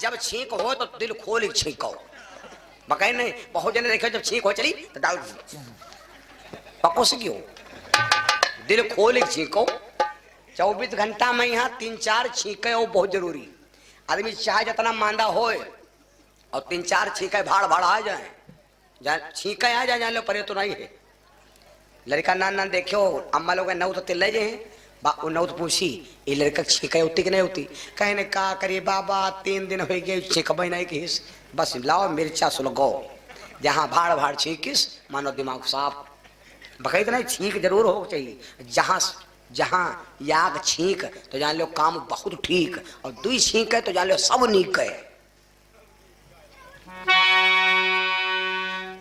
जब छींक हो तो दिल खोल छींको, बकाई नहीं। बहुत जने देखे जब छींक हो चली तो डाल पकोस क्यों, दिल खोल छींको। 24 घंटा में यहाँ 3-4 छींके हो बहुत जरूरी। आदमी चाहे जितना मांदा होए और 3-4 छींके भाड़ भाड़ आ जाए, जहाँ छींके आ जाए जान लो परे तो नहीं है। लड़का नान नान देखो अम्मा लोग नौ तो तिल जे हैं नौ तो पूछी ये लड़का छींके होती कि नहीं होती, कहने का करिए बाबा 3 दिन हो गए छींक नहीं किस, बस लाओ मिर्चा सुलगो, जहाँ भाड़ भाड़ छींकिस मानो दिमाग साफ। बकई तो नहीं छींक जरूर हो चाहिए, जहाँ जहाँ याग छींक तो जान लो काम बहुत ठीक, और 2 छींक है तो जान लो सब नीक है।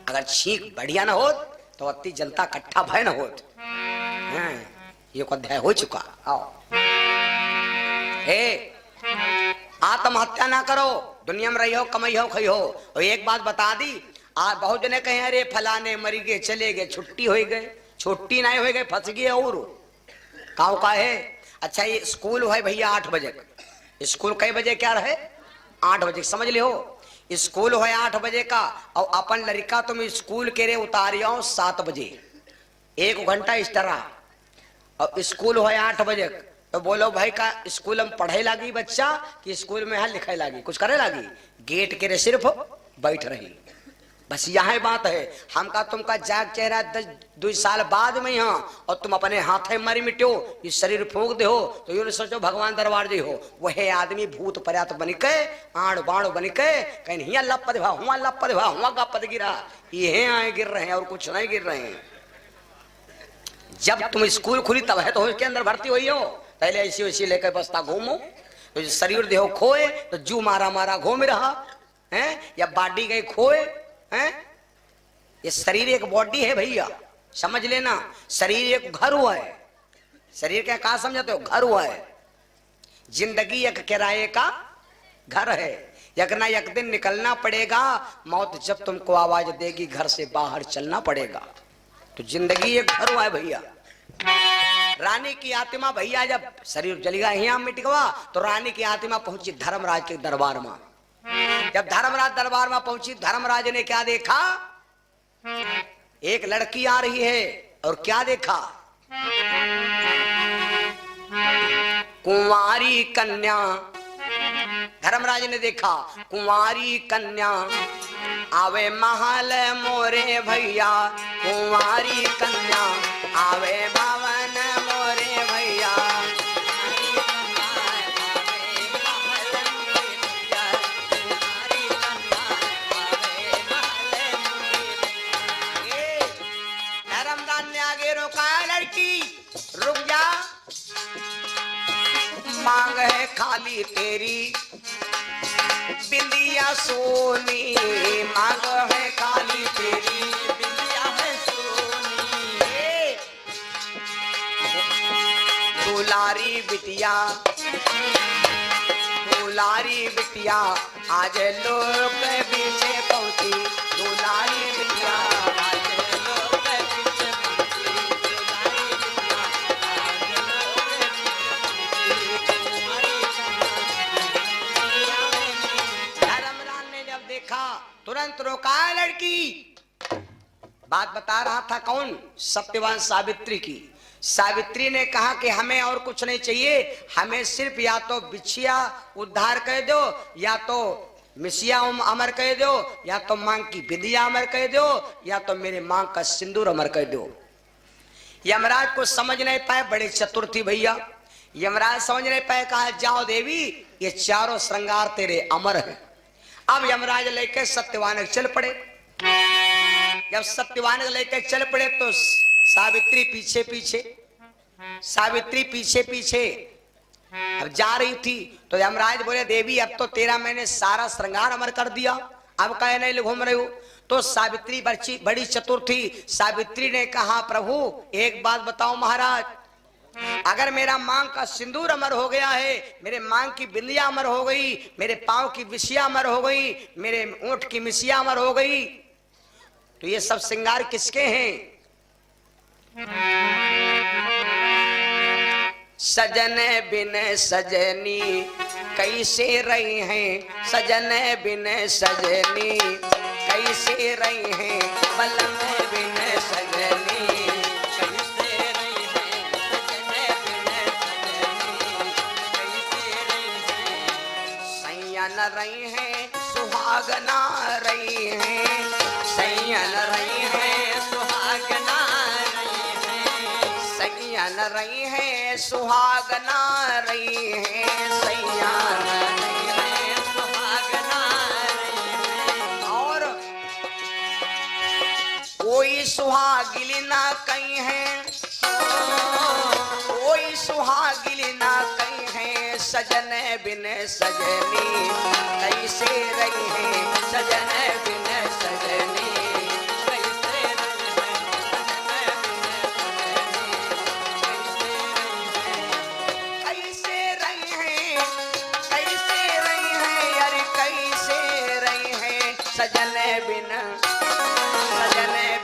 अगर छींक बढ़िया ना हो तो अति जनता इकट्ठा भय न होत। ये को अध्याय हो चुका। आओ हे आत्महत्या ना करो, दुनिया में रही हो कमाई हो खई हो। और एक बात बता दी, आज बहुत जने कहे अरे फलाने मरी गए चले गए, छुट्टी हो गए, छुट्टी नहीं हो गए फंस गए। और काव का है अच्छा ये स्कूल है भैया 8 बजे, स्कूल कई बजे क्या रहे 8 बजे, समझ लियो स्कूल है 8 बजे का, और अपन लड़का तुम स्कूल के रे उतारियो 7 बजे, 1 घंटा एक्स्ट्रा, और स्कूल है 8 बजे। तो बोलो भाई का स्कूल में पढ़े लागी बच्चा कि स्कूल में यहाँ लिखे लागी, कुछ करे लागी, गेट के रे सिर्फ बैठ रही। बस यह बात है, हमका तुमका जाग चेहरा 2 साल बाद में यहाँ, और तुम अपने हाथे मरी मिटो, ये शरीर फूंक दे हो तो यूं सोचो भगवान दरबार जी हो। वह आदमी भूत पर्यात बन के आड़ बाण बन के कहीं हिया लपद भा हुआ लपद भा हुआ का पद गिरा, ये आए गिर रहे हैं और कुछ नहीं गिर रहे हैं। जब तुम स्कूल खुली तब है तो उसके अंदर भर्ती हुई हो, पहले ऐसी वैसी लेकर बस्ता घूमो तो शरीर देहो खोए तो जू मारा मारा घूम रहा है, या बाडी गए खोए हैं। ये शरीर एक बॉडी है भैया, समझ लेना, शरीर एक घर हुआ है। शरीर क्या कहा समझते हो, घर हुआ है। जिंदगी एक किराए का घर है, एक ना एक दिन निकलना पड़ेगा, मौत जब तुमको आवाज देगी घर से बाहर चलना पड़ेगा। तो जिंदगी एक घर हुआ है भैया। रानी की आत्मा भैया जब शरीर जलेगा यहाँ मिट गवा, तो रानी की आत्मा पहुंची धर्मराज के दरबार में। जब धर्मराज दरबार में पहुंची, धर्मराज ने क्या देखा, एक लड़की आ रही है, और क्या देखा, कुंवारी कन्या। धर्मराज ने देखा कुंवारी कन्या आवे महल मोरे भैया, कुंवारी कन्या आवे भवन मोरे भैया। रुक जा, मांग है खाली तेरी बिंदिया सोनी, मांग है खाली तेरी बिंदिया है सोनी। दुलारी बिटिया दुलारी बिटिया आज लोग के पीछे पहुंची, दुलारी बिटिया तुरंत रोका लड़की। बात बता रहा था कौन, सत्यवान सावित्री की। सावित्री ने कहा कि हमें और कुछ नहीं चाहिए, हमें सिर्फ या तो बिछिया उद्धार कर दो, या तो मिसिया अमर कर दो, या तो मांग की बिंदिया अमर कर दो, या तो मेरे मांग का सिंदूर अमर कर दो। यमराज को समझ नहीं पाए, बड़े चतुर थी भैया। यमराज समझ नहीं पाए, कहा जाओ देवी ये चारों श्रृंगार तेरे अमर है। अब यमराज लेके सत्यवान चल पड़े। जब सत्यवान लेके चल पड़े तो सावित्री पीछे पीछे, सावित्री पीछे पीछे अब जा रही थी। तो यमराज बोले देवी अब तो तेरा मैंने सारा श्रृंगार अमर कर दिया, अब कहे नहीं घूम रहे हो। तो सावित्री बड़ी चतुर थी। सावित्री ने कहा प्रभु एक बात बताओ महाराज, अगर मेरा मांग का सिंदूर अमर हो गया है, मेरे मांग की बिंदिया अमर हो गई, मेरे पांव की बिछिया अमर हो गई, मेरे ऊंट की मिसिया अमर हो गई, तो ये सब श्रृंगार किसके हैं? सजन बिन सजनी कैसे रही हैं, सजन बिन सजनी कैसे रही हैं, बलम बिन सजनी कैसे रही हैं, सजन बिन सजनी कैसे रही हैं। सैया न रही हैं सुहाग ना रही हैं, सैया न रही हैं सुहाग ना रही हैं, सैया न रही हैं सुहाग ना रही हैं, सैया न रही हैं सुहाग ना रही हैं। और कोई सुहागिली ना कहीं है, कोई सुहागिली ना कहीं है, सजन बिन सजनी कैसे रही है, सजन बिन सजनी कैसे रही है, कैसे रही है, कैसे रही है, अरे कैसे रही है, सजन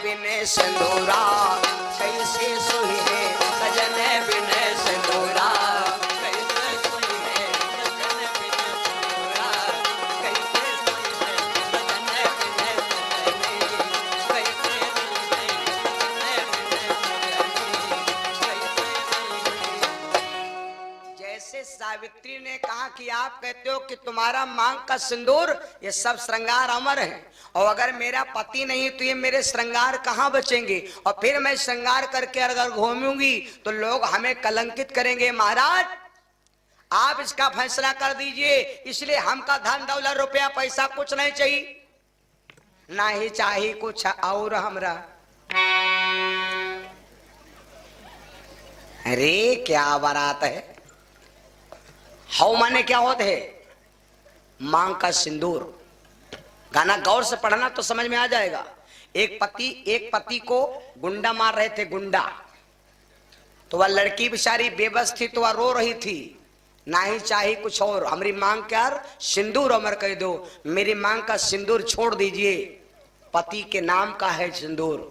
बिन सिंदूरा कैसे सोई है, सजन बिन सिंदूरा कैसे सोई है, सजन बिन सिंदूरा कैसे सोई है, सजन बिन सजनी कैसे रही है, सजन बिन जैसे सावित्री ने कहा कि आप कहते हो कि तुम्हारा मांग का सिंदूर ये सब श्रृंगार अमर है, और अगर मेरा पति नहीं तो ये मेरे श्रृंगार कहाँ बचेंगे, और फिर मैं श्रृंगार करके अगर घूमूंगी तो लोग हमें कलंकित करेंगे। महाराज आप इसका फैसला कर दीजिए, इसलिए हमका धन दौलत रुपया पैसा कुछ नहीं चाहिए, ना ही चाहिए कुछ और हमरा। अरे क्या बारात है, हाउ माने क्या होते है, मांग का सिंदूर। गाना गौर से पढ़ना तो समझ में आ जाएगा। एक पति को गुंडा मार रहे थे, गुंडा, तो वह लड़की बेचारी बेबस थी, तो वह रो रही थी, ना ही चाहिए कुछ और, हमारी मांग क्या सिंदूर अमर कह दो, मेरी मांग का सिंदूर छोड़ दीजिए, पति के नाम का है सिंदूर।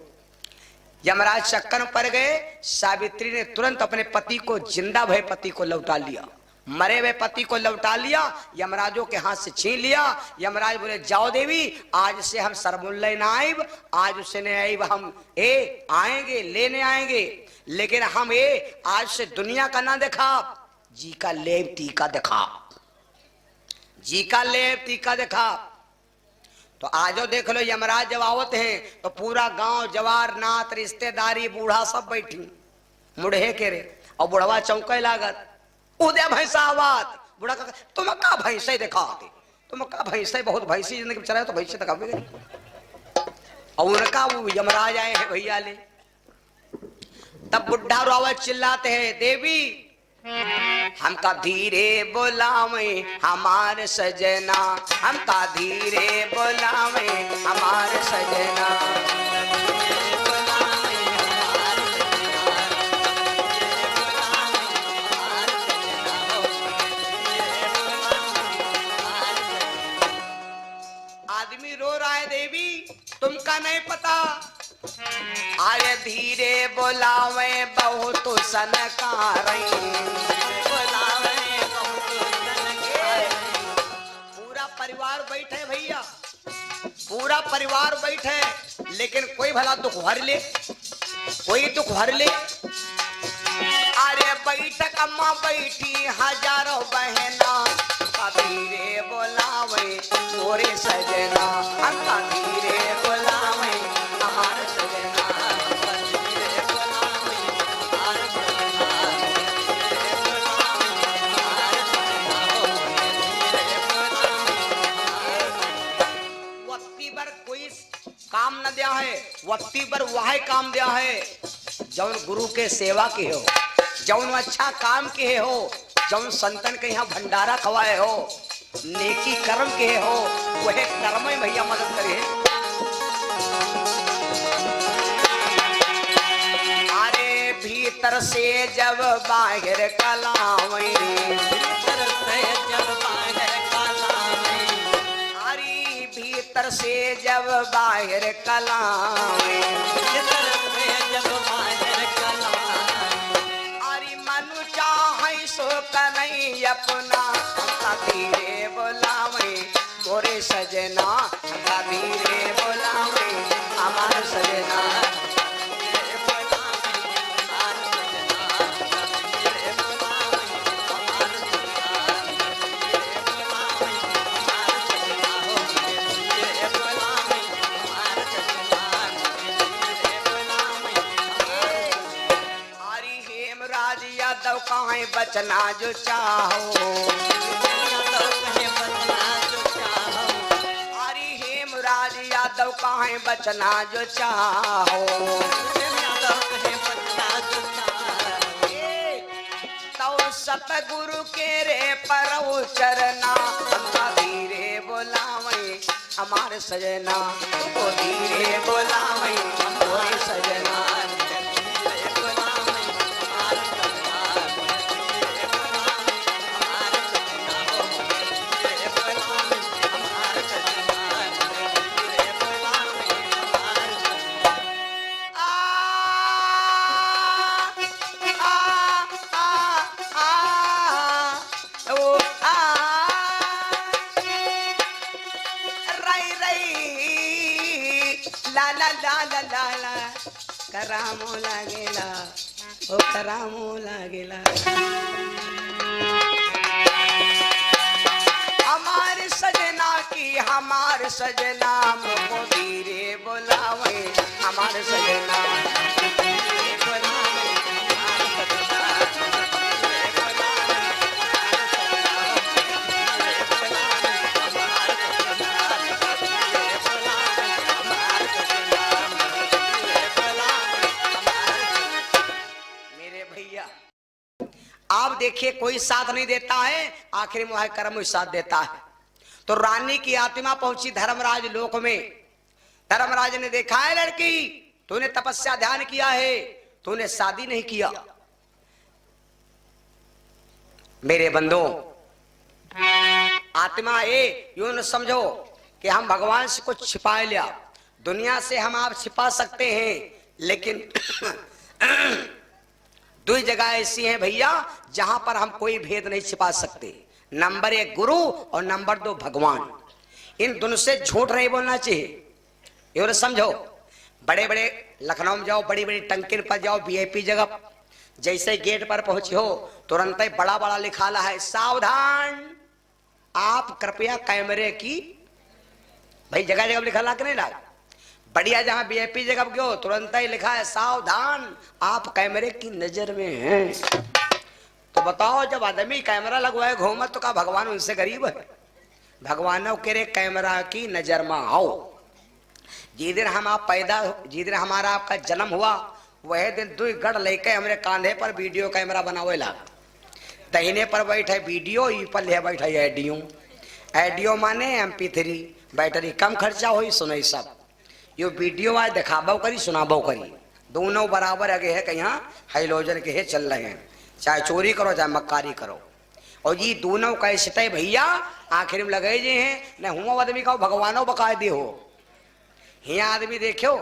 यमराज चक्कर में पड़ गए, सावित्री ने तुरंत अपने पति को, जिंदा भय पति को लौटा लिया, मरे हुए पति को लौटा लिया, यमराजों के हाथ से छीन लिया। यमराज बोले जाओ देवी, आज से हम सरमुल्ले ना आइब, आज उसे नहीं आइब, हम आएंगे लेने आएंगे, लेकिन हम आज से दुनिया का ना देखा, जी का लेप टीका देखा, जी का लेप टीका देखा। तो आजो देख लो, यमराज जब आवत हैं तो पूरा गांव जवार नात रिश्तेदारी बूढ़ा सब बैठी मुढ़े के रे, और बुढ़वा चौके लागत, उदय भैंसा आवाज, बुढ़ा का तुम का भैंसे देखा, तुम का भैंसे बहुत भैंसी जिंदगी में चला तो भैंसे दिखावे, और उनका वो यमराज आए हैं भैया ले। तब बुढ़ा रावत चिल्लाते हैं, देवी हमका धीरे बोलावे हमारे सजना, हमका धीरे बोलावे हमारे सजना, आदमी रो रहा है, देवी तुमका नहीं पता, अरे धीरे बोलावे बहुत सनकारे, बोलावे बहुत सनकारे। पूरा परिवार बैठे भैया, पूरा परिवार बैठे, लेकिन कोई भला दुख भर ले, कोई दुख भर ले। अरे बैठक अम्मा बैठी हजारों बहना, धीरे बोलावे मोरे सजना, हमका धीरे बोलावे हमारे सजना, धीरे बोलावे हमारे सजना, धीरे बोलावे हमारे सजना। वक्ती पर कोई काम न दिया है, वक्ती पर वह काम दिया है जौन गुरु के सेवा के हो, जौन अच्छा काम के हो, जौन संतन के यहाँ भंडारा खवाए हो, नेकी कर्म के हो, वह कर्म में भैया मदद करे। अरे भीतर से जब बाहर कलावे, भीतर से जब बाहर कलावे, अरे भीतर से जब बाहर कलावे, भीतर से जब बाहर कलावे, अरे मनु चाह सो कन्हैया अपना हमका धीरे बोलावे मोरे सजना हमका धीरे बोलावे हमार सजना यादव कहें बचना जो चाहो अरे हेमराज यादव कहें बचना जो चाहो तो सतगुरु के रे परव चरना हमका धीरे बोलावे हमारे सजना तो धीरे बोलावे हमारे सजना करामो लागेला ओ करामो लागेला हमारे सजना की हमारे सजना को धीरे बोलावे हमारे सजना आप देखिए कोई साथ नहीं देता है आखिर में कर्म ही साथ देता है। तो रानी की आत्मा पहुंची धर्मराज लोक में। धर्मराज ने देखा है लड़की तूने तपस्या ध्यान किया है तूने शादी नहीं किया। मेरे बंधुओं आत्मा ये यूं न समझो कि हम भगवान से कुछ छिपा लिया। दुनिया से हम आप छिपा सकते हैं लेकिन दो जगह ऐसी हैं भैया जहां पर हम कोई भेद नहीं छिपा सकते। नंबर 1 गुरु और नंबर 2 भगवान। इन दोनों से झूठ नहीं बोलना चाहिए। ये समझो बड़े बड़े लखनऊ में जाओ बड़ी बड़ी टंकी पर जाओ वीआईपी जगह जैसे गेट पर पहुंचे हो तुरंत ही बड़ा बड़ा लिखा है सावधान आप कृपया कैमरे की। भाई जगह जगह लिखा ला कि नहीं ला बढ़िया जहां वीआईपी जगह गयो तुरंत ही लिखा है सावधान आप कैमरे की नजर में हैं। तो बताओ जब आदमी कैमरा लगवाए घूमत तो का भगवान उनसे गरीब है। भगवानों के रे कैमरा की नजर में आओ। जिस दिन हम आप पैदा जिस दिन हमारा आपका जन्म हुआ वह दिन 2 गढ़ लेके हमारे कांधे पर वीडियो कैमरा बनावे ला। दहीने पर बैठे वीडियो ई पर ले बैठे एडियो माने MP3 बैटरी कम खर्चा हो सुनई सब यो वीडियो आज दिखाबो करी सुनाबो करी दोनों बराबर आगे है कहीं हाइलोजन के है चल रहे हैं चाहे चोरी करो चाहे मक्कारी करो। और ये दोनों कैसे भैया आखिर में लगे जे हैं न हुआ आदमी का भगवानों बकायदे हो। यहाँ आदमी देखो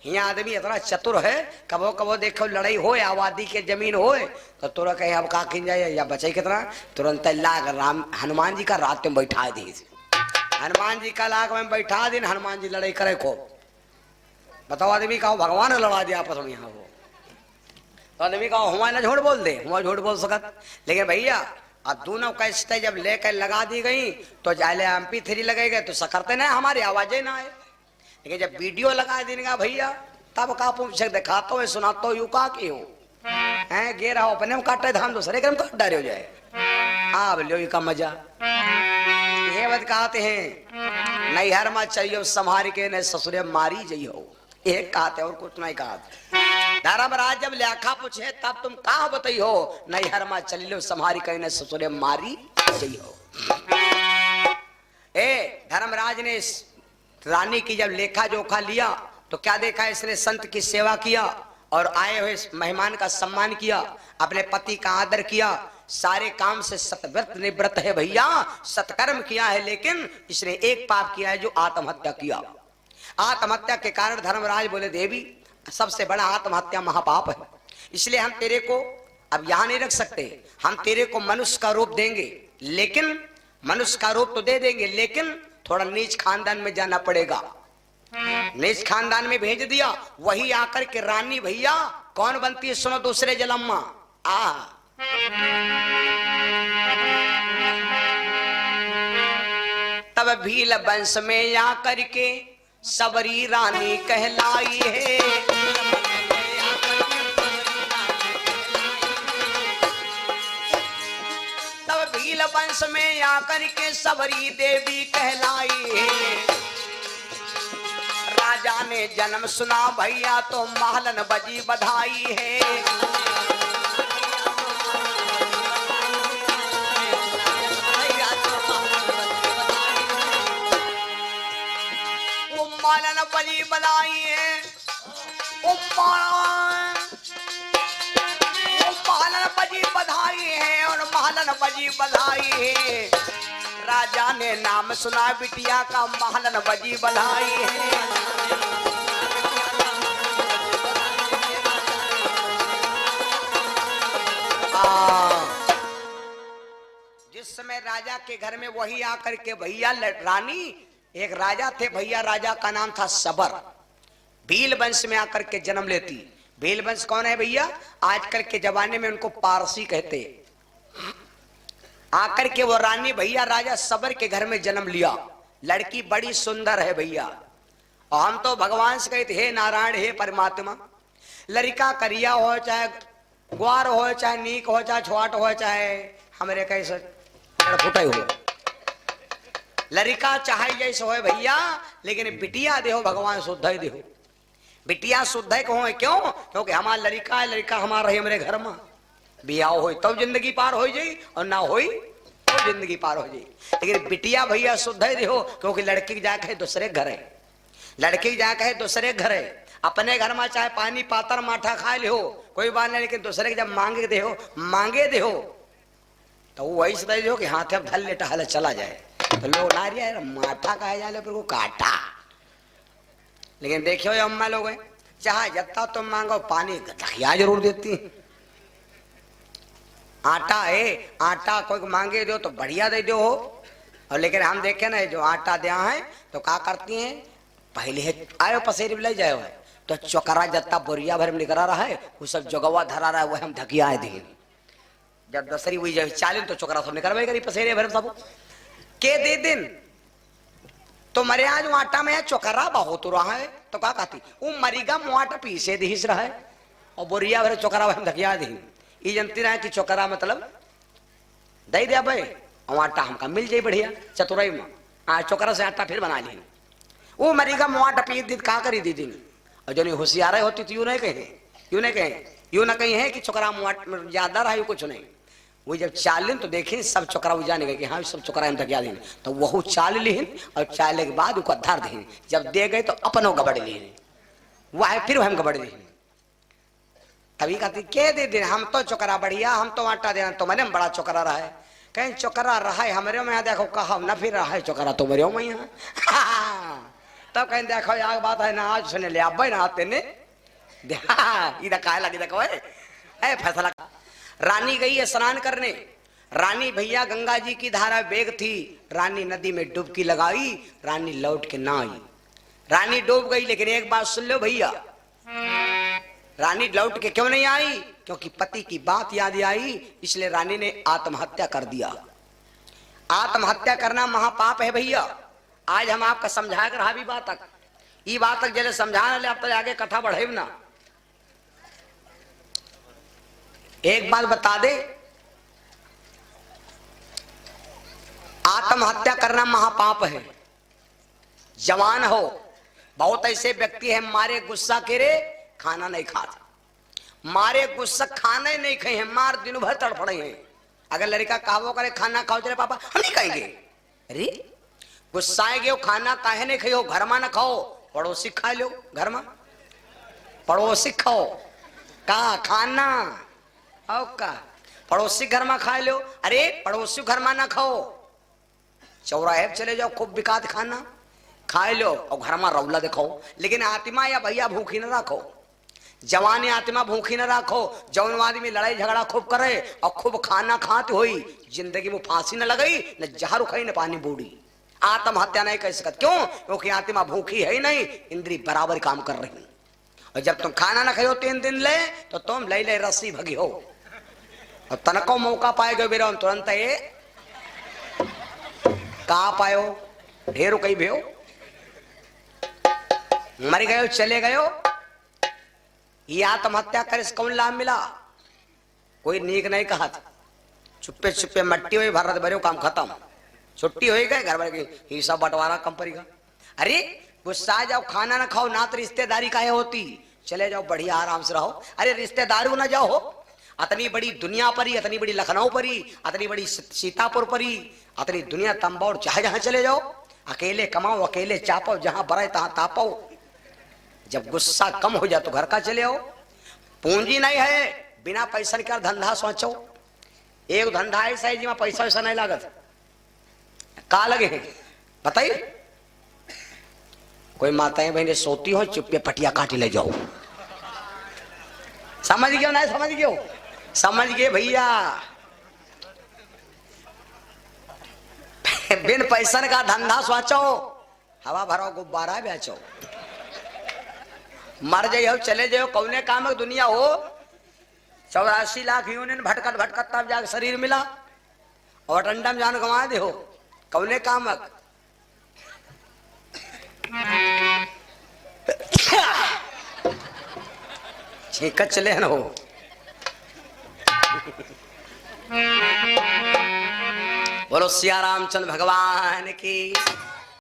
यहाँ आदमी इतना चतुर है कबो कबो देखो लड़ाई हो आबादी के जमीन हो तो तुरंत कहीं अब का खिन जाए या बचे कितना तुरंत लाग राम हनुमान जी का रात में बैठा दी। हनुमान जी का लाग में बैठा दिन हनुमान जी लड़ाई करे खूब। बताओ आदमी का भगवान लड़ा दिया आपस में यहाँ वो तो आदमी का हुआ ना झूठ बोल दे हुआ झूठ बोल सकत। लेकिन भैया अब दोनों कैसे जब लेकर लगा दी गई तो जाले MP3 लगेगा तो सकरते ना हमारी आवाजें ना आए। लेकिन जब वीडियो लगा देगा भैया तब का पूछ दिखाता हो सुनाता हो यू का की हो हैं गे रहा अपने में काटे धान दूसरे क्रम काट डारे हो जाए आप लो का मजा। ये बात कहते हैं नैहर में चाहिए संभार के न ससुरे मारी जइयो एक कहते और कुछ नहीं कहते। धर्मराज जब लेखा पूछे तब तुम कहा बताई हो नैहर में चलियो संभारी के न ससुरे मारी जइयो। धर्मराज ने रानी की जब लेखा जोखा लिया तो क्या देखा इसने संत की सेवा किया और आए हुए मेहमान का सम्मान किया अपने पति का आदर किया सारे काम से सतव्रत निवृत्त है भैया सत्कर्म किया है। लेकिन इसने एक पाप किया है जो आत्महत्या किया। आत्महत्या के कारण धर्मराज बोले देवी सबसे बड़ा आत्महत्या महापाप है इसलिए हम तेरे को अब यहाँ नहीं रख सकते हम तेरे को मनुष्य का रूप देंगे, लेकिन मनुष्य का रूप तो दे देंगे, लेकिन थोड़ा नीच खानदान में जाना पड़ेगा। नीच खानदान में भेज दिया। वही आकर के रानी भैया कौन बनती है सुनो दूसरे जन्म में। तब भील वंश में आकर के सबरी रानी कहलाई है। तब भील वंश में आकर के सबरी देवी कहलाई है। राजा ने जन्म सुना भैया तो महलन बजी बधाई है। वो महलन बजी बधाई है। वो महलन बजी बधाई है और महलन बजी बधाई है। राजा ने नाम सुना बिटिया का महलन बजी बधाई है। जिस समय राजा के घर में वही आकर के भैया रानी, एक राजा थे भैया, राजा का नाम था सबर। भील वंश में आकर के जन्म लेती। भील वंश कौन है भैया? आजकल के जमाने में उनको पारसी कहते। आकर के वो रानी भैया राजा सबर के घर में जन्म लिया। लड़की बड़ी सुंदर है भैया, और हम तो भगवान से कहते हे नारायण हे परमात्मा, लड़का करिया हो चाहे ग्वार हो चाहे नीक हो चाहे छोट हो चाहे हमारे कैसे फुटाई हो, लड़का चाहे जैसे हो भैया, लेकिन बिटिया देहो भगवान शुद्ध ही देहो। बिटिया शुद्ध है कहो क्यों? क्योंकि हमारा लड़का है, लड़का हमारा रहे मेरे घर में, बियाह हो तब जिंदगी पार हो जाई और ना हो तो जिंदगी पार हो जाई। लेकिन बिटिया भैया शुद्ध ही देहो, क्योंकि लड़की जाके है दूसरे घर है, लड़की जाके है दूसरे घर है। अपने घर में चाहे पानी पातर माठा खा ले हो कोई बात नहीं, लेकिन दूसरे के जब मांगे दे हो तो वही से दे दो कि हाथ अब धल लेटा हल चला जाए। तो लोग ना रहा माठा कहे जाए फिर को काटा। लेकिन देखियो अम्मा लोग चाहे जत्ता तुम मांगो पानी धकिया जरूर देती। आटा है, आटा कोई मांगे दो तो बढ़िया दे दो हो, और लेकिन हम देखे ना जो आटा दिया है तो क्या करती हैं, पहले आयो पसेरी ले जाओ है तो चौकरा जत्ता बोरिया भर में निकला रहा है वो सब जगवा धरा रहा है, वो हम धकिया दी। जब दसरी हुई जब चालीन तो चौकरा सब निकलवाई करी पसेरे भर सब के दे दिन। तो मरे आज आटा में चौकरा बहुत रहा है तो क्या कहती वो मरीगा मुआटा पीसे दिस रहा है और बोरिया भर चौकरा हम धकिया दी। ये जनती रहा है कि चौकरा मतलब दे दिया भाई और आटा हमका मिल जाए बढ़िया चतुराई में। आज चौकरा से आटा फिर बना ली वो मरीगा मुआटा पी दी कहा करी दी दिन। और जो नहीं होशियार होती तो यूं नहीं कहे यूं ना कहीं है कि चौकरा मुआट ज्यादा रहा कुछ नहीं। वो जब चालिन तो देखें सब चौकरा वो जाने गए कि हाँ सब चौकरा हम धकिया दी, तो वह चाल लीन और चाले के बाद उसको धर दी। जब दे गए तो अपनों गबड़ लीन, वह फिर हम गबड़ दी। तभी कहती के दे दिन हम तो चौकरा बढ़िया, हम तो आटा देना तो मैंने बड़ा चौकरा रहा है। कहीं चौकरा रहा है हमारे में, देखो कहा न फिर रहा है चौकरा तो मेरे में यहाँ। तब कहीं देखो यार बात है ना आज सुने ले अब ना आते ने इधर काय लगी देखो है फैसला। रानी गई है स्नान करने। रानी भैया गंगा जी की धारा वेग थी, रानी नदी में डुबकी लगाई, रानी लौट के ना आई। रानी डूब गई, लेकिन एक बात सुन लो भैया, रानी लौट के क्यों नहीं आई? क्योंकि पति की बात याद आई, इसलिए रानी ने आत्महत्या कर दिया। आत्महत्या करना महापाप है भैया। आज हम आपका समझा कर रहा भी बात तक ये बात तक जैसे समझाने ले, अब तक आगे कथा बढ़े ना। एक बात बता दे, आत्महत्या करना महापाप है। जवान हो, बहुत ऐसे व्यक्ति हैं मारे गुस्सा के रे खाना नहीं खाता, मारे गुस्सा खाना ही नहीं खाए हैं, मार दिन भर तड़फड़े हैं। अगर लड़का कहावो करे खाना खाओ चले पापा, हम नहीं खाएंगे। अरे गुस्साएंगे खाना काहे नहीं खाओ, घर में ना खाओ, पड़ोसी खा लो, घर में पड़ोसी खाओ का खाना आओ का पड़ोसी घर में खा लो। अरे पड़ोसी घर में ना खाओ, चौराहे चले जाओ, खूब बिकात खाना खा लो और घर में रौला दिखाओ, लेकिन आत्मा या भैया भूखी ना रखो। जवानी आत्मा भूखी न राखो। जौन आदमी लड़ाई झगड़ा खूब करे और खूब खाना खाते हुई जिंदगी में फांसी न लगई, न जहर खाई, न पानी बूढ़ी। आत्महत्या नहीं कर सकत। क्यों? क्योंकि आत्मा भूखी है ही नहीं, इंद्री बराबर काम कर रही। और जब तुम खाना न खाओ 3 दिन ले, तो तुम ले ले रस्सी भगी हो और तनको मौका पाएगा बेरो तुरंत ये कहा पायो ढेरों कहीं भी हो, मर गए चले गए। ये आत्महत्या करे से कौन लाभ मिला? कोई नीक नहीं कहा था। चुप्पे चुप्पे मट्टी हुई भर भरे काम खत्म, छुट्टी हो गए घर भर की हिस्सा बंटवारा कंपनी का। अरे गुस्सा जाओ, खाना ना खाओ ना, तो रिश्तेदारी काहे होती? चले जाओ बढ़िया आराम से रहो। अरे रिश्तेदारी ना जाओ, अतनी बड़ी दुनिया परी, अतनी बड़ी लखनऊ परी, अतनी बड़ी सीतापुर परी, अतनी दुनिया तंबौर, चाहे जहां चले जाओ अकेले कमाओ, अकेले चापो, जहां बराए तहां तापो। जब गुस्सा कम हो जाए तो घर का चले आओ। पूंजी नहीं है, बिना पैसा निकाल धंधा सोचो। एक धंधा ऐसा है जिसमें पैसा वैसा नहीं लागत। का लगे है बताइए? कोई माताएं बहने सोती हो, चुप्पे पटिया काटी ले जाओ। समझ गए ना? समझ गए? समझ गए भैया? बिन पैसा का धंधा सोचो, हवा भरो गुब्बारा बेचो, मर जाओ चले जाओ, कौने काम की दुनिया हो। 84 लाख यूनियन भटकत भटकत तब जाकर शरीर मिला और डंडम जान गंवा दे हो, कौने काम छींकत चले न हो। बोलो सिया रामचंद्र भगवान की।